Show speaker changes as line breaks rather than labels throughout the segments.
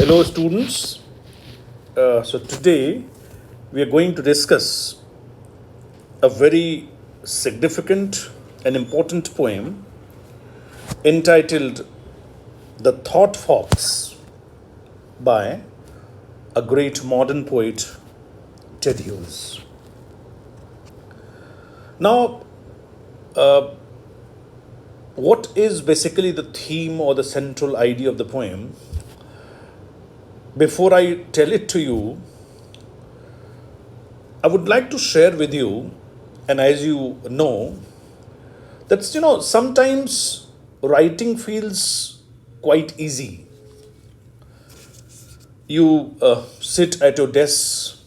Hello, students. So, today we are going to discuss a very significant and important poem entitled The Thought Fox by a great modern poet, Ted Hughes. Now, what is basically the theme or the central idea of the poem? Before I tell it to you, I would like to share with you, and as you know, that's sometimes writing feels quite easy. You sit at your desk,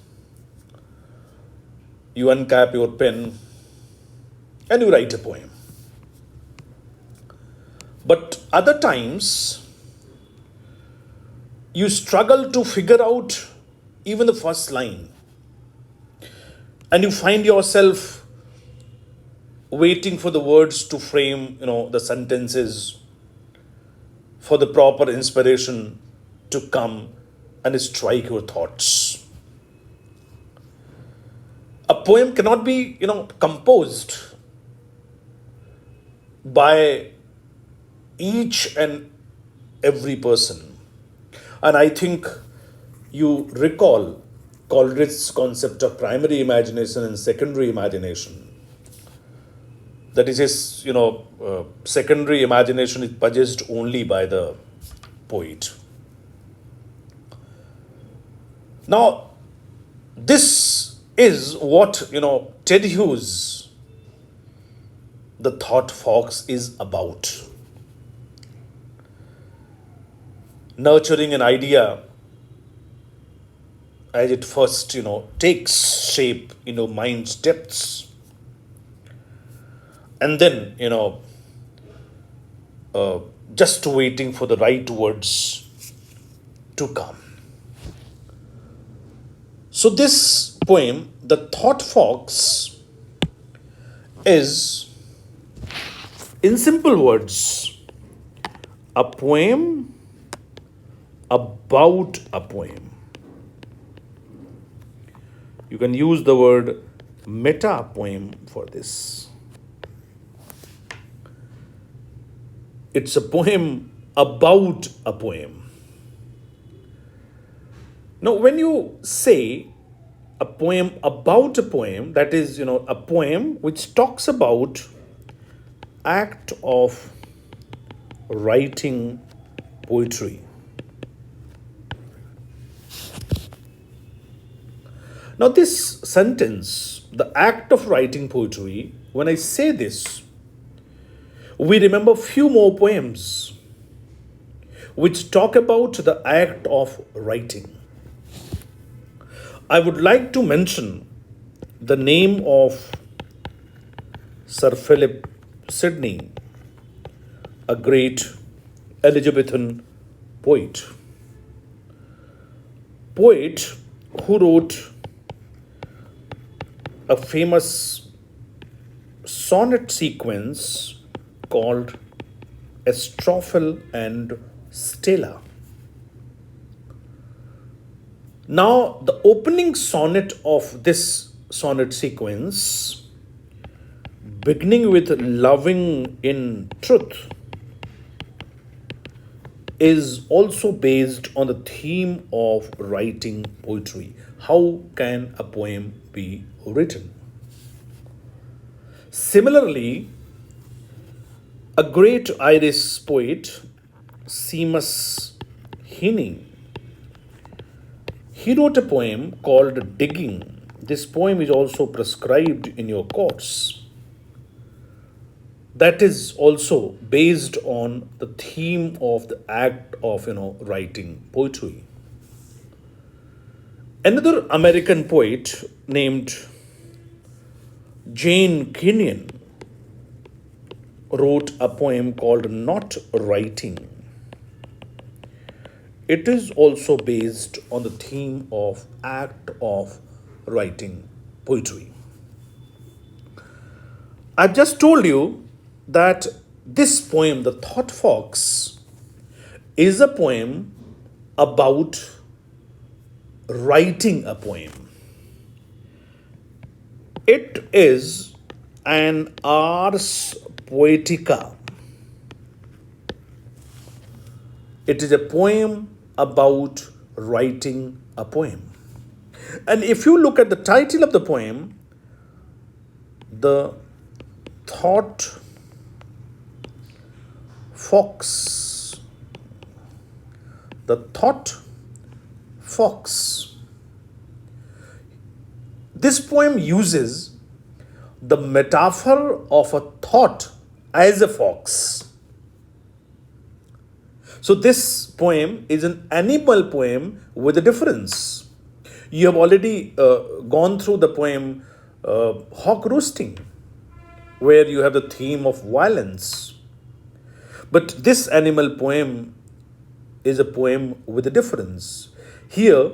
you uncap your pen, and you write a poem. But other times, you struggle to figure out even the first line, and you find yourself waiting for the words to frame, the sentences, for the proper inspiration to come and strike your thoughts. A poem cannot be, composed by each and every person. And I think you recall Coleridge's concept of primary imagination and secondary imagination. That is, his, secondary imagination is possessed only by the poet. Now, this is what, Ted Hughes, the thought fox, is about. Nurturing an idea as it first, takes shape in your mind's depths. And then, just waiting for the right words to come. So, this poem, The Thought Fox, is, in simple words, a poem about a poem. You can use the word meta poem for this. It's a poem about a poem. Now, when you say a poem about a poem, that is, a poem which talks about act of writing poetry. Now, this sentence, the act of writing poetry, when I say this, we remember few more poems which talk about the act of writing. I would like to mention the name of Sir Philip Sidney, a great Elizabethan poet. Poet who wrote a famous sonnet sequence called Astrophel and Stella. Now, the opening sonnet of this sonnet sequence, beginning with loving in truth, is also based on the theme of writing poetry. How can a poem be written? Similarly, a great Irish poet, Seamus Heaney, he wrote a poem called Digging. This poem is also prescribed in your course. That is also based on the theme of the act of, writing poetry. Another American poet named Jane Kenyon wrote a poem called Not Writing. It is also based on the theme of act of writing poetry. I've just told you that this poem, The Thought Fox, is a poem about writing a poem. It is an ars poetica. It is a poem about writing a poem. And if you look at the title of the poem, the thought fox, the thought fox. This poem uses the metaphor of a thought as a fox. So this poem is an animal poem with a difference. You have already gone through the poem Hawk Roosting, where you have the theme of violence. But this animal poem is a poem with a difference. Here,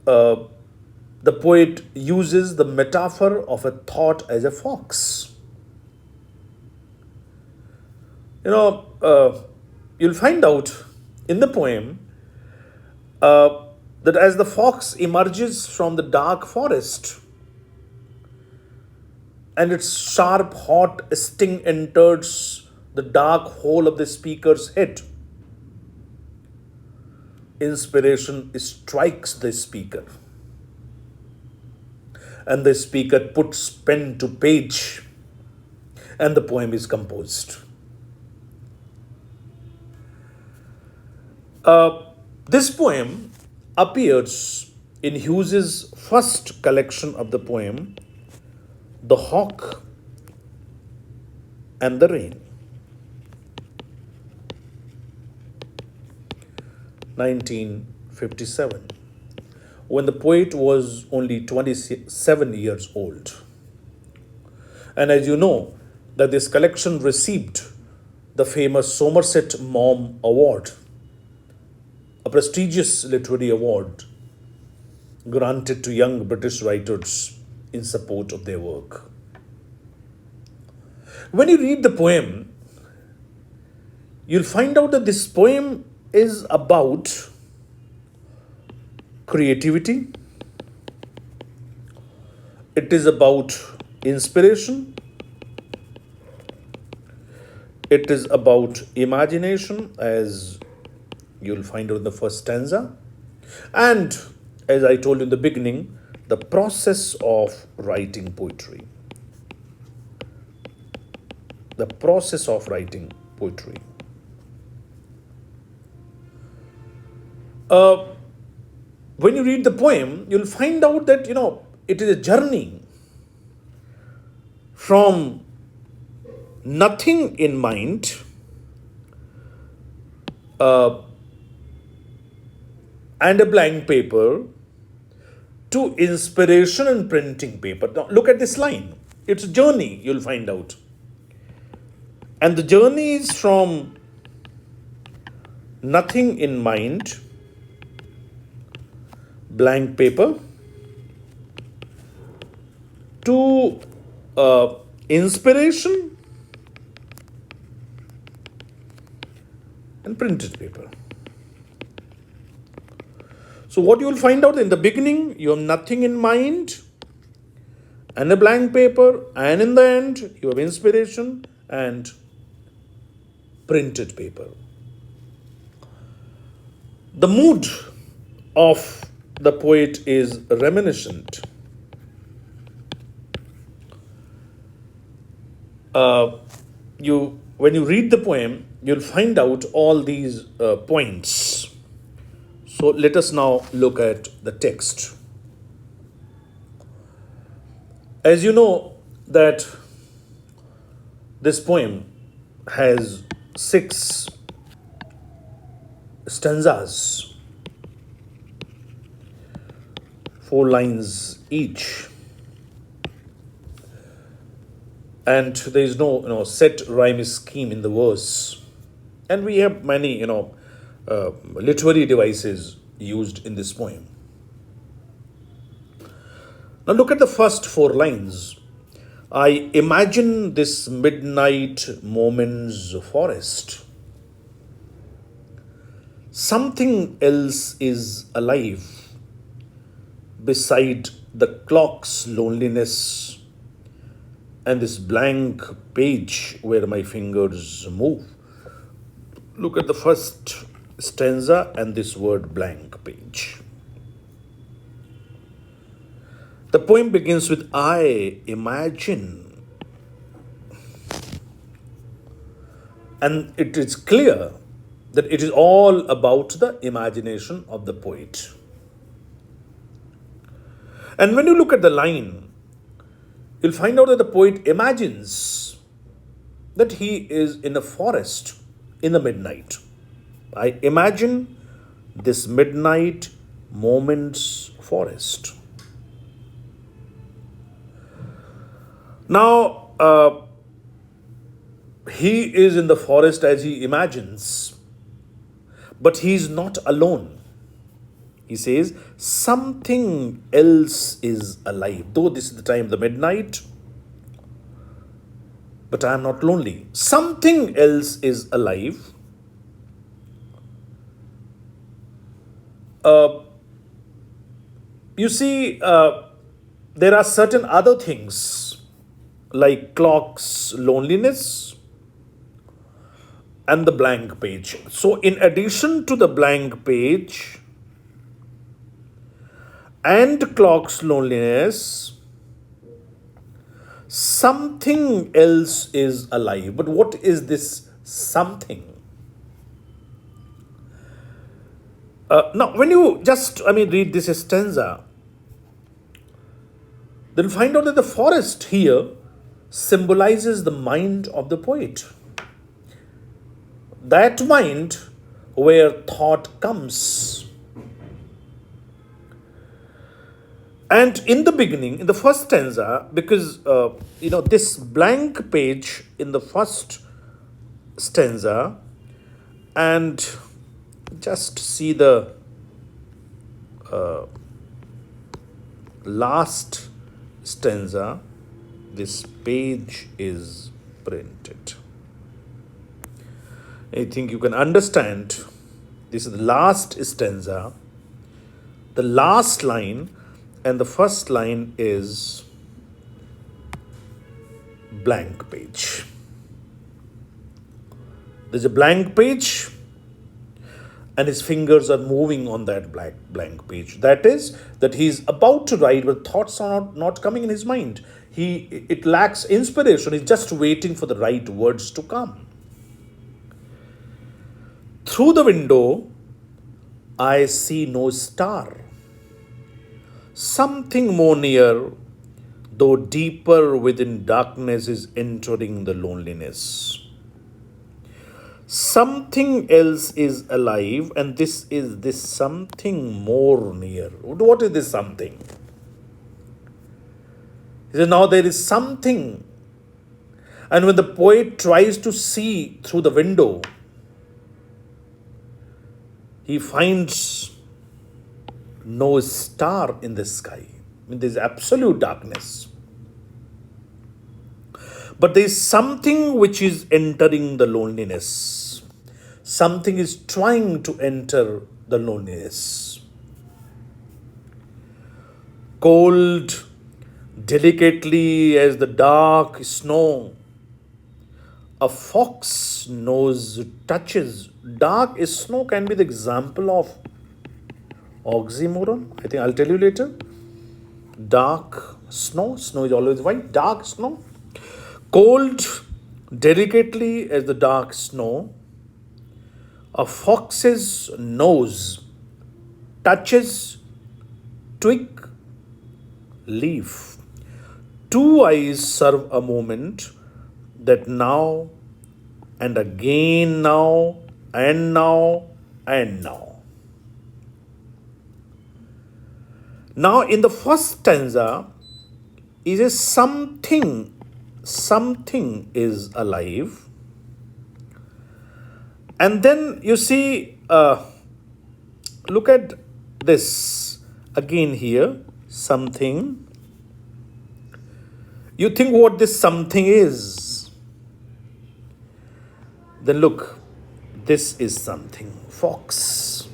the poet uses the metaphor of a thought as a fox. You'll find out in the poem that as the fox emerges from the dark forest and its sharp, hot sting enters the dark hole of the speaker's head, inspiration strikes the speaker. And the speaker puts pen to page, and the poem is composed. This poem appears in Hughes's first collection of the poem, The Hawk and the Rain, 1957, when the poet was only 27 years old. And as you know, that this collection received the famous Somerset Maugham Award, a prestigious literary award granted to young British writers in support of their work. When you read the poem, you'll find out that this poem is about creativity, it is about inspiration, it is about imagination, as you'll find out in the first stanza, and as I told you in the beginning, the process of writing poetry. The process of writing poetry. When you read the poem, you'll find out that, it is a journey from nothing in mind and a blank paper to inspiration and printing paper. Now, look at this line. It's a journey, you'll find out. And the journey is from nothing in mind, blank paper, to inspiration and printed paper. So what you will find out in the beginning, you have nothing in mind and a blank paper, and in the end, you have inspiration and printed paper. The mood of the poet is reminiscent. When you read the poem, you'll find out all these points. So let us now look at the text. As you know that this poem has 6 stanzas, 4 lines each, and there is no set rhyme scheme in the verse, and we have many literary devices used in this poem. Now look at the first 4 lines. I imagine this midnight moment's forest, Something else is alive beside the clock's loneliness and this blank page where my fingers move. Look at the first stanza and this word blank page. The poem begins with I imagine, and it is clear that it is all about the imagination of the poet. And when you look at the line, you'll find out that the poet imagines that he is in a forest in the midnight. I imagine this midnight moment's forest. Now, he is in the forest as he imagines, but he is not alone. He says, something else is alive. Though this is the time of the midnight, but I am not lonely. Something else is alive. You see, there are certain other things like clock's loneliness and the blank page. So, in addition to the blank page and clock's loneliness, something else is alive. But what is this something? Now, when you just, read this stanza, then find out that the forest here symbolizes the mind of the poet. That mind where thought comes. And in the beginning, in the first stanza, because, this blank page in the first stanza, and just see the last stanza, this page is printed. I think you can understand. This is the last stanza, the last line, and the first line is blank page. There's a blank page, and his fingers are moving on that blank page. That is, that he's about to write, but thoughts are not coming in his mind. It lacks inspiration. He's just waiting for the right words to come. Through the window, I see no star. Something more near, though deeper within darkness, is entering the loneliness. Something else is alive, and this is this something more near. What is this something? He says, now there is something. And when the poet tries to see through the window, he finds no star in the sky. There's absolute darkness. But there is something which is entering the loneliness. Something is trying to enter the loneliness. Cold, delicately as the dark snow, a fox nose touches. Dark snow can be the example of oxymoron. I think I'll tell you later. Dark snow. Snow is always white. Dark snow. Cold, delicately as the dark snow, a fox's nose touches twig, leaf. Two eyes serve a moment that now and again, now and now and now. Now, in the first stanza, is a something is alive. And then you see, look at this again here, something. You think what this something is. Then look, this is something. Fox.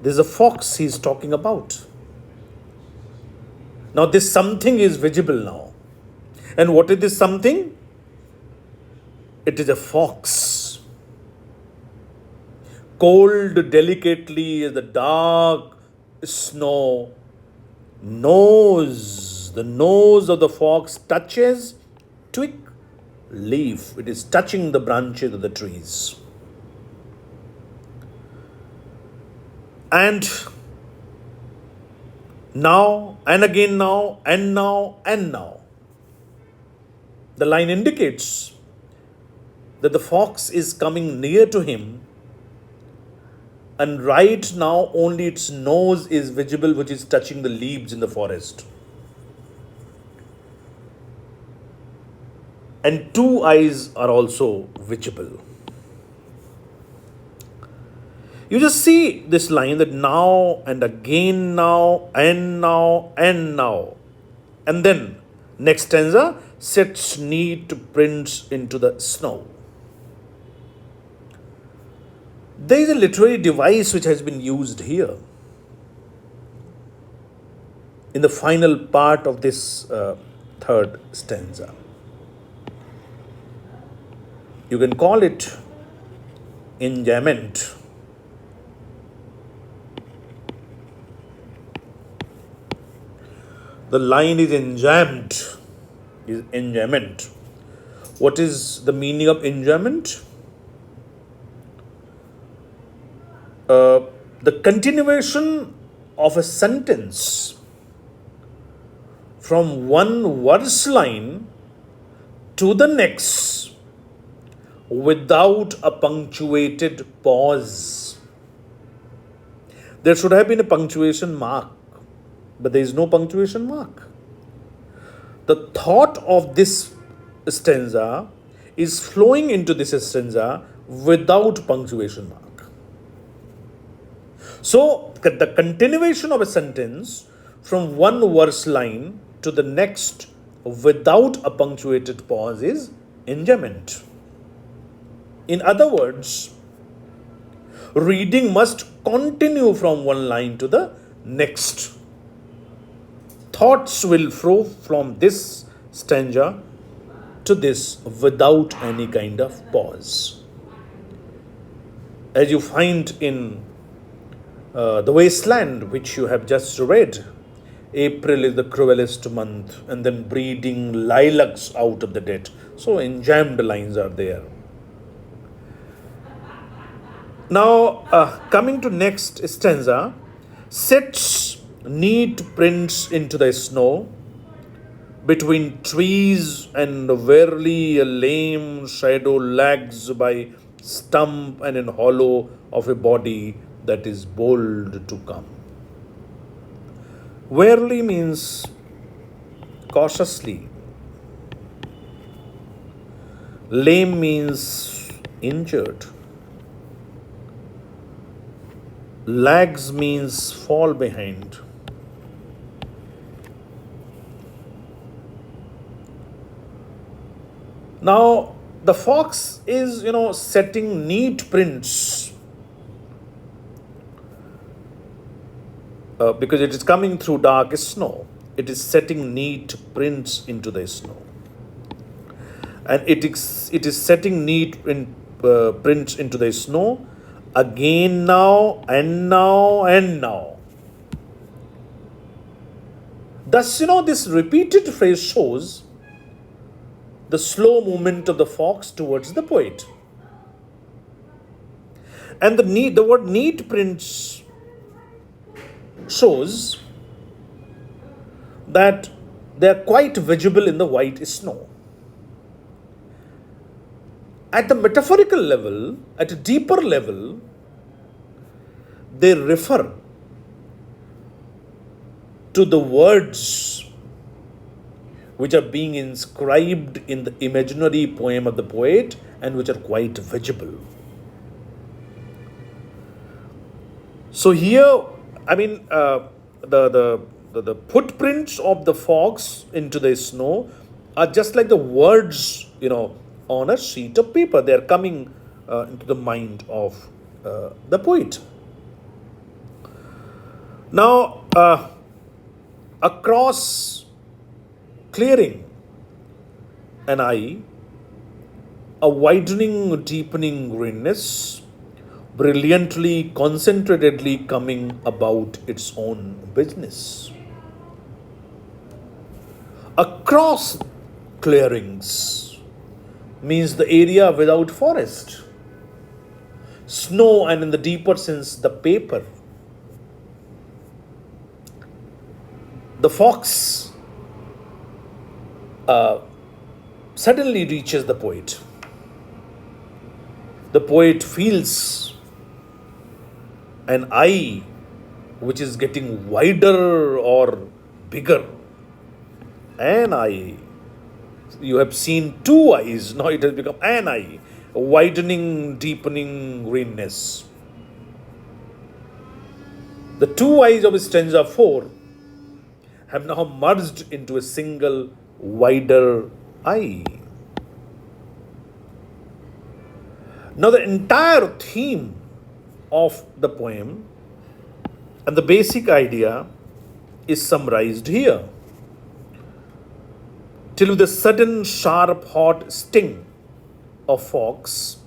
There's a fox he's talking about. Now this something is visible now. And what is this something? It is a fox. Cold delicately as the dark snow. The nose of the fox touches twig, leaf. It is touching the branches of the trees. And now, and again now, and now, and now. The line indicates that the fox is coming near to him, and right now only its nose is visible, which is touching the leaves in the forest. And two eyes are also visible. You just see this line that now and again now and now and now. And then next stanza sets neat prints into the snow. There is a literary device which has been used here in the final part of this third stanza. You can call it enjambment. The line is enjambed, is enjambment. What is the meaning of enjambment? The continuation of a sentence from one verse line to the next without a punctuated pause. There should have been a punctuation mark, but there is no punctuation mark. The thought of this stanza is flowing into this stanza without punctuation mark. So, the continuation of a sentence from one verse line to the next without a punctuated pause is enjambment. In other words, reading must continue from one line to the next. Thoughts will flow from this stanza to this without any kind of pause. As you find in The Wasteland, which you have just read, April is the cruelest month, and then breeding lilacs out of the dead. So enjambed lines are there. Now, coming to next stanza, sets neat prints into the snow between trees, and verily a lame shadow lags by stump and in hollow of a body that is bold to come. Warily means cautiously. Lame means injured. Lags means fall behind. Now, the fox is, setting neat prints because it is coming through dark snow. It is setting neat prints into the snow. And it is setting neat prints into the snow again now and now and now. Thus, this repeated phrase shows the slow movement of the fox towards the poet. And the word neat prints shows that they are quite visible in the white snow. At the metaphorical level, at a deeper level, they refer to the words which are being inscribed in the imaginary poem of the poet and which are quite visible. So here, the footprints of the fox into the snow are just like the words, on a sheet of paper. They are coming into the mind of the poet. Now, across clearing an eye, a widening, deepening greenness, brilliantly, concentratedly coming about its own business. Across clearings means the area without forest, snow, and in the deeper sense, the paper. The fox suddenly reaches the poet. The poet feels an eye which is getting wider or bigger. An eye. You have seen two eyes, now it has become an eye. A widening, deepening greenness. The two eyes of stanza 4 have now merged into a single wider eye. Now, the entire theme of the poem and the basic idea is summarized here. Till with a sudden, sharp, hot sting of fox,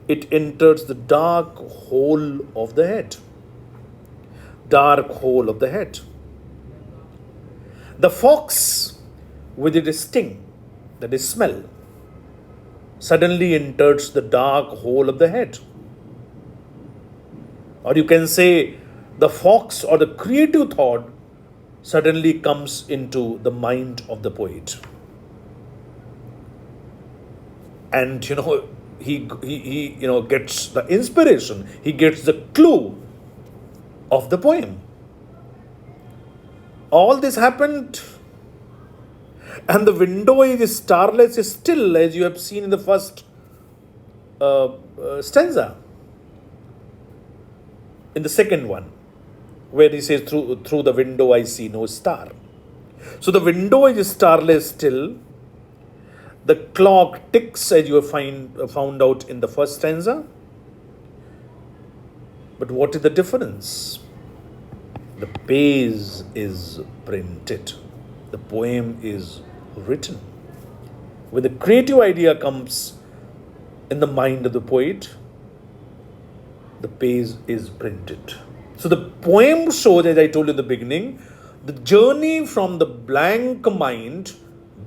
it enters the dark hole of the head. Dark hole of the head. The fox, with its sting, that is smell, suddenly enters the dark hole of the head. Or you can say the fox or the creative thought suddenly comes into the mind of the poet. And he gets the inspiration, he gets the clue of the poem. All this happened, and the window is starless still, as you have seen in the first stanza. In the second one, where he says, through the window I see no star. So the window is starless still. The clock ticks, as you have found out in the first stanza. But what is the difference? The page is printed. The poem is written. When the creative idea comes in the mind of the poet, the page is printed. So the poem shows, as I told you in the beginning, the journey from the blank mind,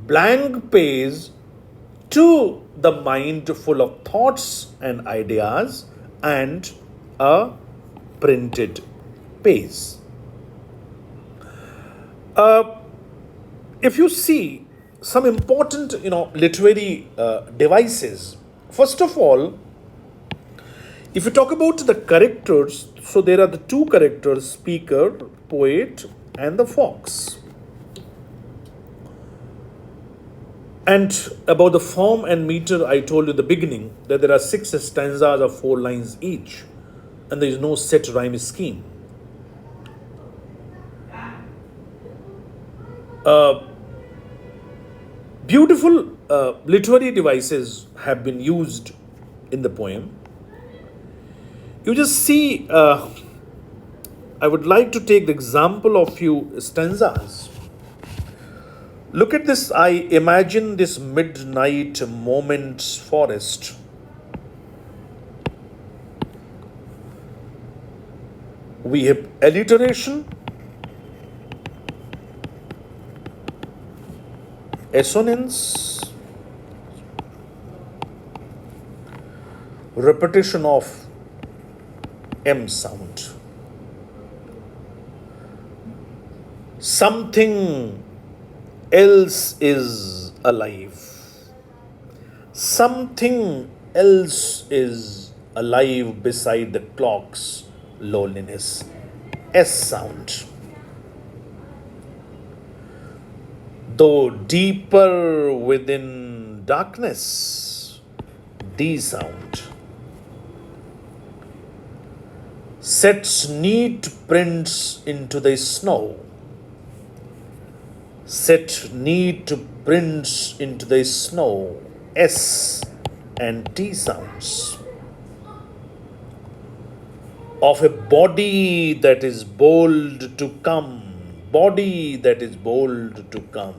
blank page, to the mind full of thoughts and ideas and a printed page. If you see some important, literary devices, first of all, if you talk about the characters, so there are the two characters, speaker, poet, and the fox. And about the form and meter, I told you in the beginning that there are 6 stanzas of 4 lines each, and there is no set rhyme scheme. Beautiful literary devices have been used in the poem. You just see, I would like to take the example of few stanzas. Look at this. I imagine this midnight moment's forest. We have alliteration, assonance, repetition of M sound. Something else is alive. Something else is alive beside the clock's loneliness. S sound. Though deeper within darkness, D sound. Sets neat prints into the snow. Set neat prints into the snow. S and T sounds. of a body that is bold to come, body that is bold to come.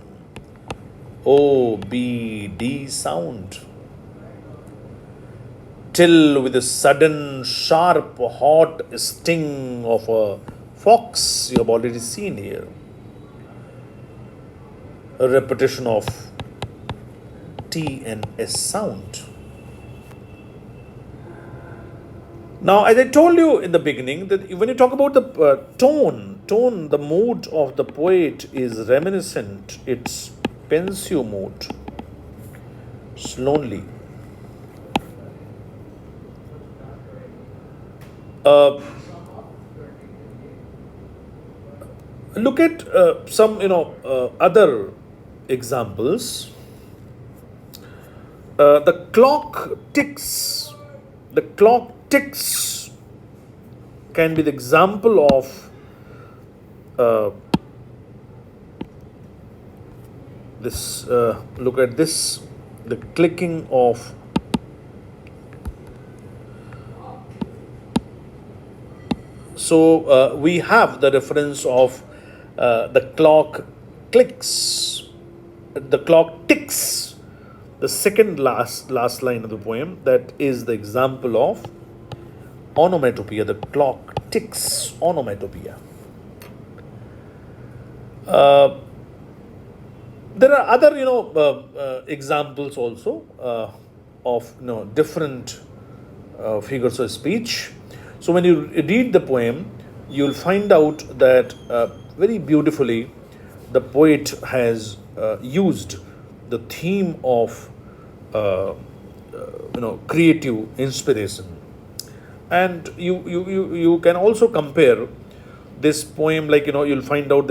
O B D sound, till with a sudden sharp hot sting of a fox. You have already seen here a repetition of T and S sound. Now, as I told you in the beginning, that when you talk about the tone, the mood of the poet is reminiscent. It's pensive mood. It's lonely. Look at some, other examples. The clock ticks. The clock ticks can be the example of this. Look at this. The clicking of. So we have the reference of the clock clicks, the clock ticks, the second last line of the poem. That is the example of onomatopoeia. The clock ticks, onomatopoeia. There are other, examples also of different figures of speech. So when you read the poem, you'll find out that very beautifully the poet has used the theme of creative inspiration, and you can also compare this poem, like you'll find out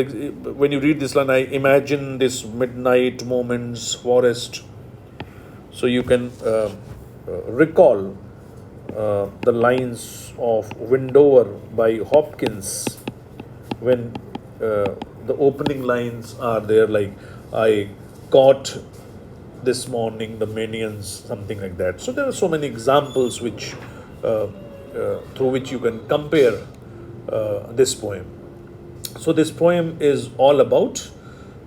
when you read this line, I imagine this midnight moments forest. So you can recall the lines of Windover by Hopkins, when the opening lines are there, like I caught this morning the minions, something like that. So there are so many examples which through which you can compare this poem. So this poem is all about,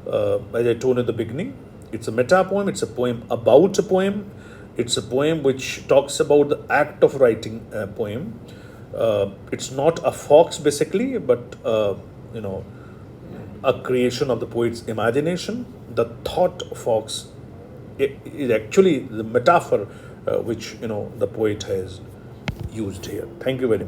as I told in the beginning, it's a meta poem. It's a poem about a poem. It's a poem which talks about the act of writing a poem. It's not a fox basically, but a creation of the poet's imagination. The thought fox is actually the metaphor which the poet has used here. Thank you very much.